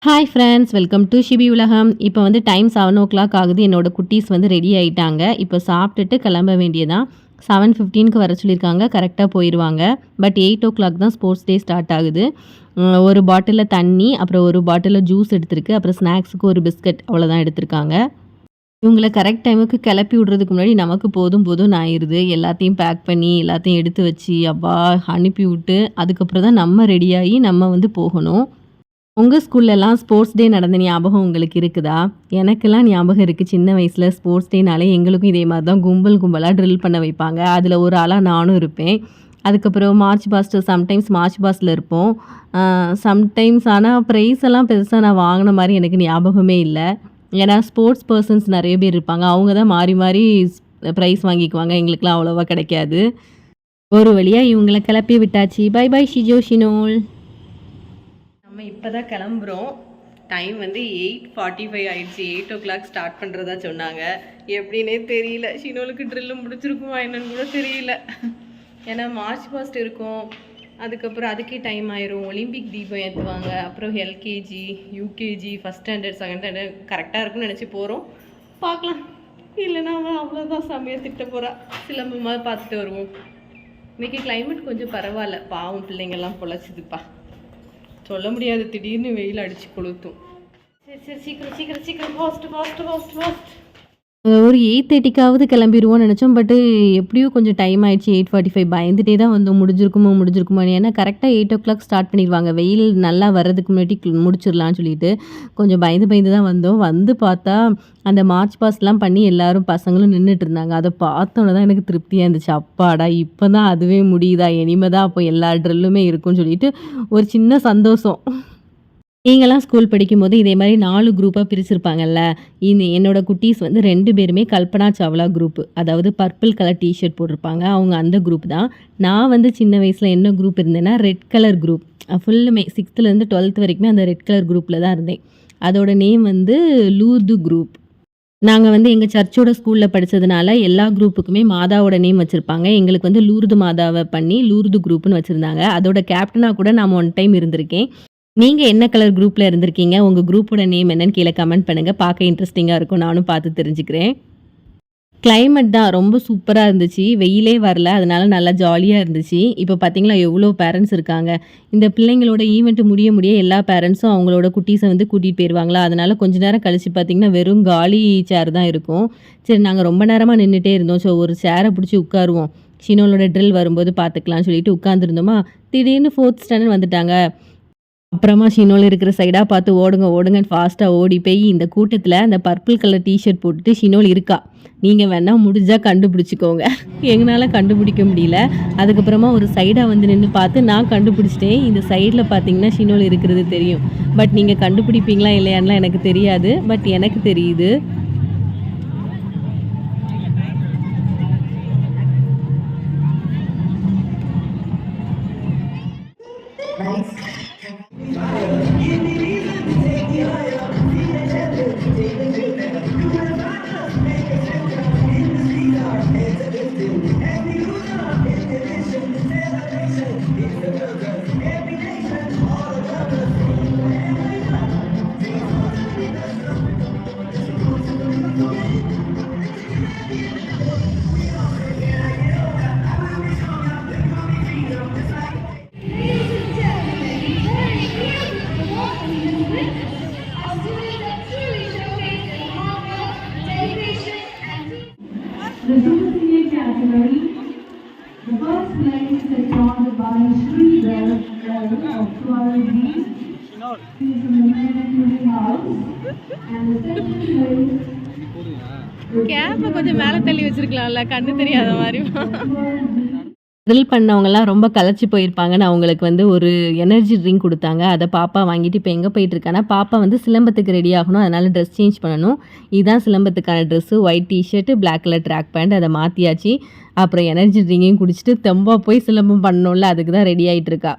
Hi friends, welcome to Shibi உலகம். இப்போ வந்து டைம் 7:00 ஆகுது. என்னோட குட்டீஸ் வந்து ரெடி ஆயிட்டாங்க. இப்போ சாப்பிட்டுட்டு கிளம்ப வேண்டியதான். 7:15க்கு வர சொல்லியிருக்காங்க. கரெக்டாக போயிடுவாங்க. பட் 8:00 தான் ஸ்போர்ட்ஸ் டே ஸ்டார்ட் ஆகுது. ஒரு பாட்டிலில் தண்ணி, அப்புறம் ஒரு பாட்டிலில் ஜூஸ் எடுத்திருக்கு. அப்புறம் ஸ்நாக்ஸுக்கு ஒரு பிஸ்கட் அவ்வளோதான் எடுத்திருக்காங்க. இவங்கள கரெக்ட் டைமுக்கு கிளப்பி விடுறதுக்கு முன்னாடி நமக்கு போதும் போதும்னு ஆயிடுது. எல்லாத்தையும் பேக் பண்ணி, எல்லாத்தையும் எடுத்து வச்சு, அப்பா அனுப்பி விட்டு, அதுக்கப்புறம் தான் நம்ம ரெடியாகி நம்ம வந்து போகணும். உங்க ஸ்கூல்லலாம் ஸ்போர்ட்ஸ் டே நடந்த ஞாபகம் உங்களுக்கு இருக்குதா? எனக்கெல்லாம் ஞாபகம் இருக்கு. சின்ன வயசுல ஸ்போர்ட்ஸ் டேனாலே எங்களுக்கும் இதே மாரி தான் கும்பல் கும்பலா ட்ரில் பண்ண வைப்பாங்க. அதில ஒரு ஆளா நானும் இருப்பேன். அதுக்கப்புறம் மார்ச் பாஸ்ட் சம்டைம்ஸ் மார்ச் பாஸ்ட்ல இருப்போம். சம்டைம்ஸ் ஆனா பிரைஸ் எல்லாம் பெருசா நான் வாங்குன மாரி எனக்கு ஞாபகமே இல்ல. ஏன்னா ஸ்போர்ட்ஸ் பெர்சன்ஸ் நெறைய பேர் இருப்பாங்க. அவங்க தான் மாறி மாறி பிரைஸ் வாங்கிக்குவாங்க. எங்களுக்கெல்லாம் அவ்வளவா கிடைக்காது. ஒரு வழியா இவங்கள கிளப்பி விட்டாச்சு. Bye bye Shijo, Shinol. நம்ம இப்போ தான் கிளம்புறோம். டைம் வந்து 8:45 ஆயிடுச்சு. 8:00 ஸ்டார்ட் பண்ணுறதா சொன்னாங்க. எப்படின்னே தெரியல. ஷினோலுக்கு ட்ரில்லு முடிச்சிருக்குமா என்னன்னு கூட தெரியல. ஏன்னா மார்ச் பாஸ்ட் இருக்கும். அதுக்கப்புறம் அதுக்கே டைம் ஆயிரும். ஒலிம்பிக் தீபம் ஏற்றுவாங்க. அப்புறம் LKG, UKG, first standard, second standard கரெக்டாக இருக்குன்னு நினச்சி போகிறோம். பார்க்கலாம். இல்லைன்னா அவன் அவ்வளோதான் செம்மையாக திட்ட போகிறா. சிலம்பமாக பார்த்துட்டு வருவோம். இன்றைக்கி கிளைமேட் கொஞ்சம் பரவாயில்ல. பாவம் பிள்ளைங்கள்லாம் பொழைச்சிதுப்பா. சொல்ல முடியாது, திடீர்னு வெயில் அடிச்சு கொளுத்தும். சரி சரி, சீக்கிரம் சீக்கிரம் சீக்கிரம், ஃபாஸ்ட் ஃபாஸ்ட் ஃபாஸ்ட் ஃபாஸ்ட். ஒரு 8:30க்காவது கிளம்பிடுவோம்னு நினச்சோம். பட்டு எப்படியோ கொஞ்சம் டைம் ஆயிடுச்சு. 8:45 பயந்துட்டே தான் வந்தோம். முடிஞ்சிருக்குமோ. ஏன்னா கரெக்டாக 8:00 ஸ்டார்ட் பண்ணிடுவாங்க. வெயில் நல்லா வர்றதுக்கு முன்னாடி முடிச்சிடலான்னு சொல்லிட்டு கொஞ்சம் பயந்து தான் வந்தோம். வந்து பார்த்தா அந்த மார்ச் பாஸ்ட்லாம் பண்ணி எல்லாரும் பசங்களும் நின்றுட்டு இருந்தாங்க. அதை பார்த்தோன்னே தான் எனக்கு திருப்தியாக இருந்துச்சு. அப்பாடா, இப்போ தான் அதுவே முடியுதா, இனிமே தான் அப்போ எல்லா ட்ரில்லுமே இருக்குன்னு சொல்லிட்டு ஒரு சின்ன சந்தோஷம். நீங்களாம் ஸ்கூல் படிக்கும்போது இதே மாதிரி 4 குரூப்பாக பிரிச்சிருப்பாங்கல்ல. என்னோட குட்டீஸ் வந்து 2 பேருமே கல்பனா சாவ்லா குரூப். அதாவது பர்பிள் கலர் டிஷர்ட் போட்டிருப்பாங்க. அவங்க அந்த குரூப் தான். நான் வந்து சின்ன வயசில் என்ன குரூப் இருந்தேன்னா ரெட் கலர் குரூப். ஃபுல்லுமே 6th-லேருந்து 12th வரைக்குமே அந்த ரெட் கலர் குரூப்பில் தான் இருந்தேன். அதோட நேம் வந்து லூர்து குரூப். நாங்கள் வந்து எங்கள் சர்ச்சோட ஸ்கூலில் படித்ததுனால எல்லா குரூப்புக்குமே மாதாவோட நேம் வச்சுருப்பாங்க. எங்களுக்கு வந்து லூர்து மாதாவை பண்ணி லூர்து குரூப்னு வச்சுருந்தாங்க. அதோட கேப்டனாக கூட நான் 1 டைம் இருந்திருக்கேன். நீங்க என்ன கலர் குரூப்ல இருந்திருக்கீங்க? உங்க குரூப்போட நேம் என்னன்னு கீழ கமெண்ட் பண்ணுங்க. பார்க்க இன்ட்ரெஸ்டிங்கா இருக்கும். நானும் பார்த்து தெரிஞ்சுக்கிறேன். கிளைமேட் தான் ரொம்ப சூப்பரா இருந்துச்சு. வெயிலே வரல. அதனால நல்லா ஜாலியா இருந்துச்சு. இப்போ பார்த்தீங்களா எவ்வளோ பேரண்ட்ஸ் இருக்காங்க. இந்த பிள்ளைங்களோட ஈவென்ட் முடிய எல்லா பேரண்ட்ஸும் அவங்களோட குட்டீஸ வந்து கூட்டிட்டு போயிருவாங்களா. அதனால கொஞ்ச நேரம் கழிச்சு பார்த்தீங்கன்னா வெறும் காலி சேர் தான் இருக்கும். சரி, நாங்க ரொம்ப நேரமா நின்னுட்டே இருந்தோம். ஸோ ஒரு சேர புடிச்சு உட்காருவோம். ஷினோலோட ட்ரில் வரும்போது பார்த்துக்கலாம்னு சொல்லிட்டு உட்காந்துருந்தோமா, திடீர்னு 4th ஸ்டாண்டர்ட் வந்துட்டாங்க. அப்புறமா ஷினோல் இருக்கிற சைடாக பார்த்து ஓடுங்கன்னு ஃபாஸ்ட்டாக ஓடி போய் இந்த கூட்டத்தில் அந்த பர்பிள் கலர் டிஷர்ட் போட்டுட்டு ஷினோல் இருக்கா. நீங்கள் வேணால் முடிஞ்சால் கண்டுபிடிச்சிக்கோங்க. எங்களால் கண்டுபிடிக்க முடியல. அதுக்கப்புறமா ஒரு சைடாக வந்து நின்று பார்த்து நான் கண்டுபிடிச்சிட்டேன். இந்த சைடில் பார்த்தீங்கன்னா ஷினோல் இருக்கிறது தெரியும். பட் நீங்கள் கண்டுபிடிப்பீங்களா இல்லையான்லாம் எனக்கு தெரியாது. பட் எனக்கு தெரியுது. The super senior category, the first place is won by Sridhar of 12B. He is from the Manipuri house. And the second place. கேப்பை கொஞ்சம் மேலே தள்ளி வச்சிருக்கலாம்ல, கண்ணு தெரியாத மாதிரி. ட்ரில் பண்ணவங்கலாம் ரொம்ப களைச்சி போயிருப்பாங்கன்னு அவங்களுக்கு வந்து ஒரு எனர்ஜி ட்ரிங்க் கொடுத்தாங்க. அதை பாப்பா வாங்கிட்டு இப்போ எங்கே போயிட்டுருக்கானா, பாப்பா வந்து சிலம்பத்துக்கு ரெடி ஆகணும். அதனால் ட்ரெஸ் சேஞ்ச் பண்ணணும். இதுதான் சிலம்பத்துக்கான dress. White T-shirt, black colour track pant. அதை மாற்றியாச்சு. அப்புறம் எனர்ஜி ட்ரிங்கையும் குடிச்சிட்டு தெம்பா போய் சிலம்பம் பண்ணணும்ல, அதுக்கு தான் ரெடி ஆகிட்டுருக்கா.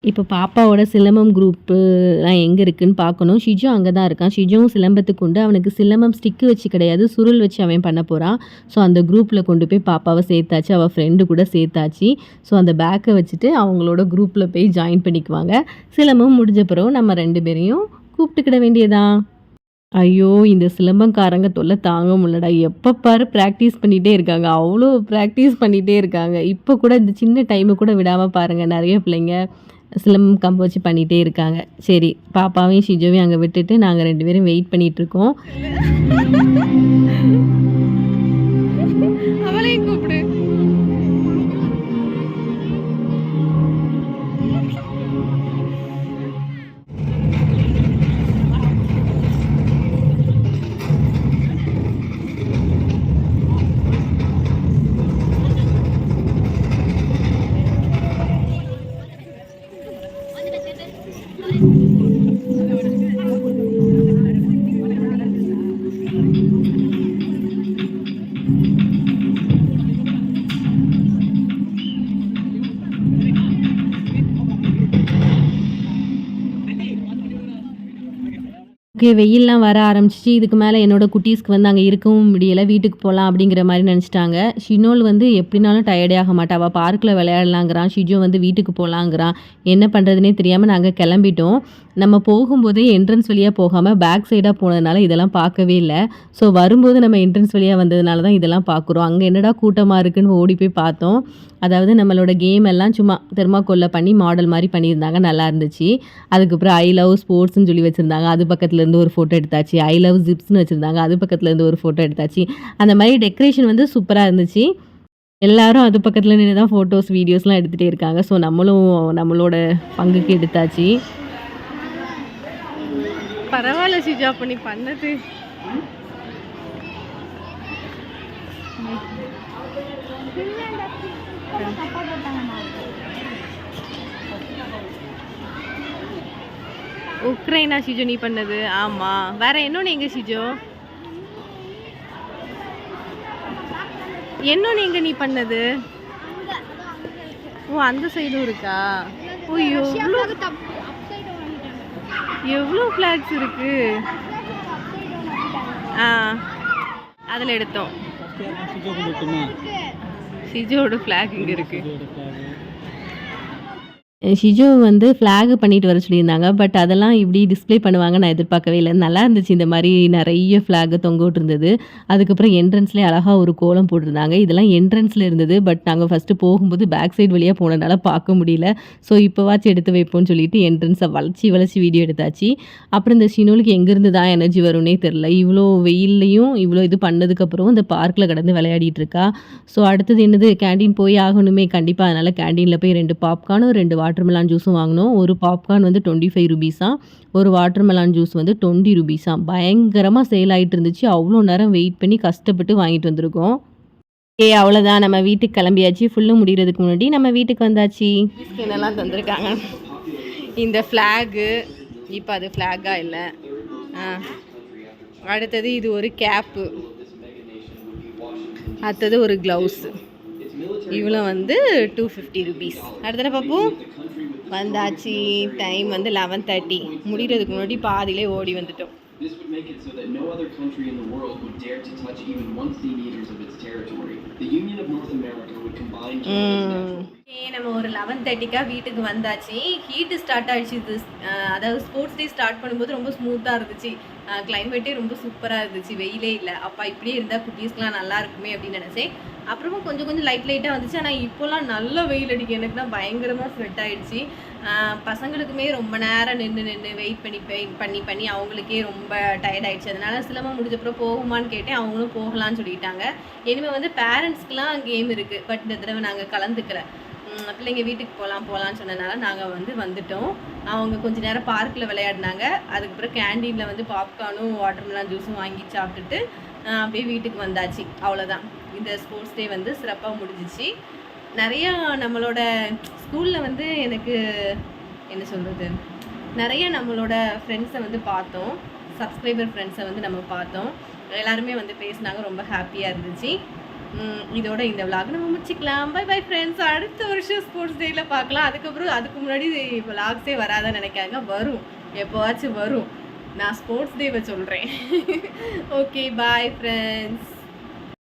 இப்போ பாப்பாவோட சிலம்பம் குரூப்புலாம் எங்கே இருக்குதுன்னு பார்க்கணும். ஷிஜு அங்கே தான் இருக்கான். ஷிஜுவும் சிலம்பத்துக்கு உண்டு. அவனுக்கு சிலம்பம் ஸ்டிக்கு வச்சு கிடையாது, சுருள் வச்சு அவன் பண்ண போகிறான். ஸோ அந்த குரூப்பில் கொண்டு போய் பாப்பாவை சேர்த்தாச்சு. அவள் ஃப்ரெண்டு கூட சேர்த்தாச்சு. ஸோ அந்த பேக்கை வச்சுட்டு அவங்களோட குரூப்பில் போய் ஜாயின் பண்ணிக்குவாங்க. சிலம்பம் முடிஞ்ச பிறகு நம்ம 2 பேரையும் கூப்பிட்டுக்கிட வேண்டியதான். ஐயோ! இந்த சிலம்பக்காரங்க தொல்ல தாங்க முடியலடா. எப்ப பாரு பிராக்டிஸ் பண்ணிட்டே இருக்காங்க. அவ்ளோ பிராக்டிஸ் பண்ணிட்டே இருக்காங்க. இப்ப கூட இந்த சின்ன டைமு கூட விடாம பாருங்க, நெறைய பிள்ளைங்க சிலம்பம் கம்பு வச்சு பண்ணிட்டே இருக்காங்க. சரி, பாப்பாவையும் ஷிஜுவையும் அங்க விட்டுட்டு நாங்க 2 பேரும் வெயிட் பண்ணிட்டுருக்கோம். அவளையும் கூப்பிடு. ஓகே. வெயில்லாம் வர ஆரம்பிச்சுச்சு. இதுக்கு மேல என்னோட குட்டீஸ்க்கு வந்து அங்க இருக்கவும் முடியல. வீட்டுக்கு போலாம் அப்படிங்கிற மாரி நெனச்சுட்டாங்க. ஷினோல் வந்து எப்படினாலும் டயர்டே ஆக மாட்டா. அவ பார்க்ல விளையாடலாங்கிறான். ஷிஜு வந்து வீட்டுக்கு போலாங்கிறான். என்ன பண்றதுன்னே தெரியாம நாங்க கெளம்பிட்டோம். நம்ம போகும்போதே என்ட்ரன்ஸ் வழியா போகாம பேக் சைடா போனதுனால இதெல்லாம் பார்க்கவே இல்ல. ஸோ வரும்போது நம்ம என்ட்ரன்ஸ் வழியா வந்ததுனால தான் இதெல்லாம் பார்க்குறோம். அங்க என்னடா கூட்டமா இருக்குன்னு ஓடி போய் பார்த்தோம். அதாவது நம்மளோட கேம் எல்லாம் சும்மா தெர்மாக்கோல்ல பண்ணி மாடல் மாரி பண்ணியிருந்தாங்க. நல்லா இருந்துச்சு. அதுக்கப்புறம் ஐ லவ் ஸ்போர்ட்ஸ்ன்னு சொல்லி வச்சிருந்தாங்க. அது பக்கத்துல இருந்து ஒரு ஃபோட்டோ எடுத்தாச்சு. ஐ லவ் ஜிப்ஸ்ன்னு வச்சிருந்தாங்க. அது பக்கத்துல இருந்து ஒரு ஃபோட்டோ எடுத்தாச்சு. அந்த மாரி டெக்கரேஷன் வந்து சூப்பரா இருந்துச்சு. எல்லாரும் அது பக்கத்துல நின்னு தான் ஃபோட்டோஸ், வீடியோஸ்லாம் எடுத்துட்டே இருக்காங்க. ஸோ நம்மளும் நம்மளோட பங்குக்கு எடுத்தாச்சு. பரவால்ல ஷிஜா, அப்ப நீ பண்ணது. உக்ரைனா ஷிஜு நீ பண்ணது? ஆமா. வேற இன்னொன்னு எங்க ஷிஜு? இன்னொன்னு எங்க நீ பண்ணது? ஓ, அந்த சைடும் இருக்கா? ஓ, எவ்வளோ ஃபிளாக்ஸ் இருக்கு. ஆ, அதில் எடுத்தோம். ஷிஜுவோட ஃப்ளாக் இங்கே இருக்கு. ஷிஜு வந்து ஃப்ளாக் பண்ணிட்டு வர சொல்லியிருந்தாங்க. பட் அதெல்லாம் இப்படி டிஸ்ப்ளே பண்ணுவாங்க நான் எதிர்பார்க்கவே இல்ல. நல்லா இருந்துச்சு. இந்த மாரி நெறைய ஃப்ளாக் தொங்க விட்டுருந்தது. அதுக்கப்புறம் என்ட்ரன்ஸ்லயே அழகா ஒரு கோலம் போட்டிருந்தாங்க. இதெல்லாம் என்ட்ரன்ஸ்ல இருந்தது. பட் நாங்க ஃபர்ஸ்ட்டு போகும்போது பேக் சைடு வழியா போனனால பார்க்க முடியல. ஸோ இப்போவாச்சும் எடுத்து வைப்போம்னு சொல்லிட்டு என்ட்ரன்ஸை வளைச்சி வளைச்சி வீடியோ எடுத்தாச்சு. அப்புறம் இந்த ஷினோலுக்கு எங்கேருந்து தான் எனர்ஜி வரும்னே தெரில. இவ்வளோ வெயில்லையும் இவ்வளோ இது பண்ணதுக்கப்புறம் இந்த பார்க்கில் கடந்து விளையாடிட்டு இருக்கா. ஸோ அடுத்தது என்னது, கேண்டீன் போய் ஆகணுமே கண்டிப்பாக. அதனால் கேண்டீனில் போய் 2 பாப்கார்னும் 2 வாட்டர் மெலான் ஜூஸும் வாங்கினோம். ஒரு பாப்கார்ன் வந்து 25 ரூபீஸாம். ஒரு வாட்டர் மெலான் ஜூஸ் வந்து 20 ரூபீஸாம். பயங்கரமாக சேல் ஆகிட்டு இருந்துச்சு. அவ்வளோ நேரம் வெயிட் பண்ணி கஷ்டப்பட்டு வாங்கிட்டு வந்திருக்கோம். அவ்வளோதான், நம்ம வீட்டுக்கு கிளம்பியாச்சு. ஃபுல்லு முடிகிறதுக்கு முன்னாடி நம்ம வீட்டுக்கு வந்தாச்சு. என்னெல்லாம் தந்திருக்காங்க. இந்த ஃப்ளாகு, இப்போ அது ஃப்ளாகா இல்லை. அடுத்தது இது ஒரு கேப்பு, அடுத்தது ஒரு க்ளவுஸு. இவ்வளோ வந்து 250 ரூபீஸ். அடுத்தது பாப்பு வந்தாச்சு. டைம் வந்து 11:30. முடிகிறதுக்கு முன்னாடி பாதியிலே ஓடி வந்துட்டோம். This would make it so that no other country in the world would dare to touch even 1 centimeters of its territory. The Union of North America would combine நம்ம ஒரு 11:30க்கா வீட்டுக்கு வந்தாச்சு. ஹீட்டு ஸ்டார்ட் ஆகிடுச்சு. இது அதாவது ஸ்போர்ட்ஸ் டே ஸ்டார்ட் பண்ணும்போது ரொம்ப ஸ்மூத்தாக இருந்துச்சு. கிளைமேட்டே ரொம்ப சூப்பராக இருந்துச்சு. வெயிலே இல்லை. அப்பா இப்படியே இருந்தால் குட்டீஸ்க்கெலாம் நல்லா இருக்குமே அப்படின்னு நினச்சேன். அப்புறமா கொஞ்சம் லைட்டாக வந்துச்சு. ஆனால் இப்போலாம் நல்ல வெயில் அடிக்கும். எனக்குனா பயங்கரமாக ஸ்வெட் ஆகிடுச்சு. பசங்களுக்குமே ரொம்ப நேரம் நின்று வெயிட் பண்ணி அவங்களுக்கே ரொம்ப டயர்ட் ஆகிடுச்சு. அதனால சிலம்பம் முடிஞ்சப்பறம் போகுமான்னு கேட்டேன். அவங்களும் போகலான்னு சொல்லிட்டாங்க. இனிமேல் வந்து பேரண்ட்ஸ்க்கெலாம் கேம் இருக்குது. பட் இந்த தடவை நாங்கள் கலந்துக்கல. பிள்ளைங்க வீட்டுக்கு போகலான்னு சொன்னதுனால நாங்கள் வந்துட்டோம். அவங்க கொஞ்சம் நேரம் பார்க்கில் விளையாடினாங்க. அதுக்கப்புறம் கேண்டீனில் வந்து பாப்கார்னும் வாட்டர் மெலான் ஜூஸும் வாங்கி சாப்பிட்டுட்டு அப்படியே வீட்டுக்கு வந்தாச்சு. அவ்வளோதான். இந்த ஸ்போர்ட்ஸ் டே வந்து சிறப்பாக முடிஞ்சிச்சு. நிறையா நம்மளோட ஸ்கூலில் வந்து எனக்கு என்ன சொல்கிறது, நிறைய நம்மளோட ஃப்ரெண்ட்ஸை வந்து பார்த்தோம். சப்ஸ்கிரைபர் ஃப்ரெண்ட்ஸை வந்து நம்ம பார்த்தோம். எல்லாருமே வந்து பேசினாங்க. ரொம்ப ஹாப்பியாக இருந்துச்சு. இதோட இந்த விளாக் நம்ம முடிச்சிக்கலாம். Bye friends. அடுத்த வருஷம் ஸ்போர்ட்ஸ் டேயில் பார்க்கலாம். அதுக்கு முன்னாடி விளாக்ஸே வராதான்னு நினைக்காங்க. வரும், எப்போவாச்சும் வரும். நான் ஸ்போர்ட்ஸ் டேவை சொல்கிறேன். Okay, bye friends.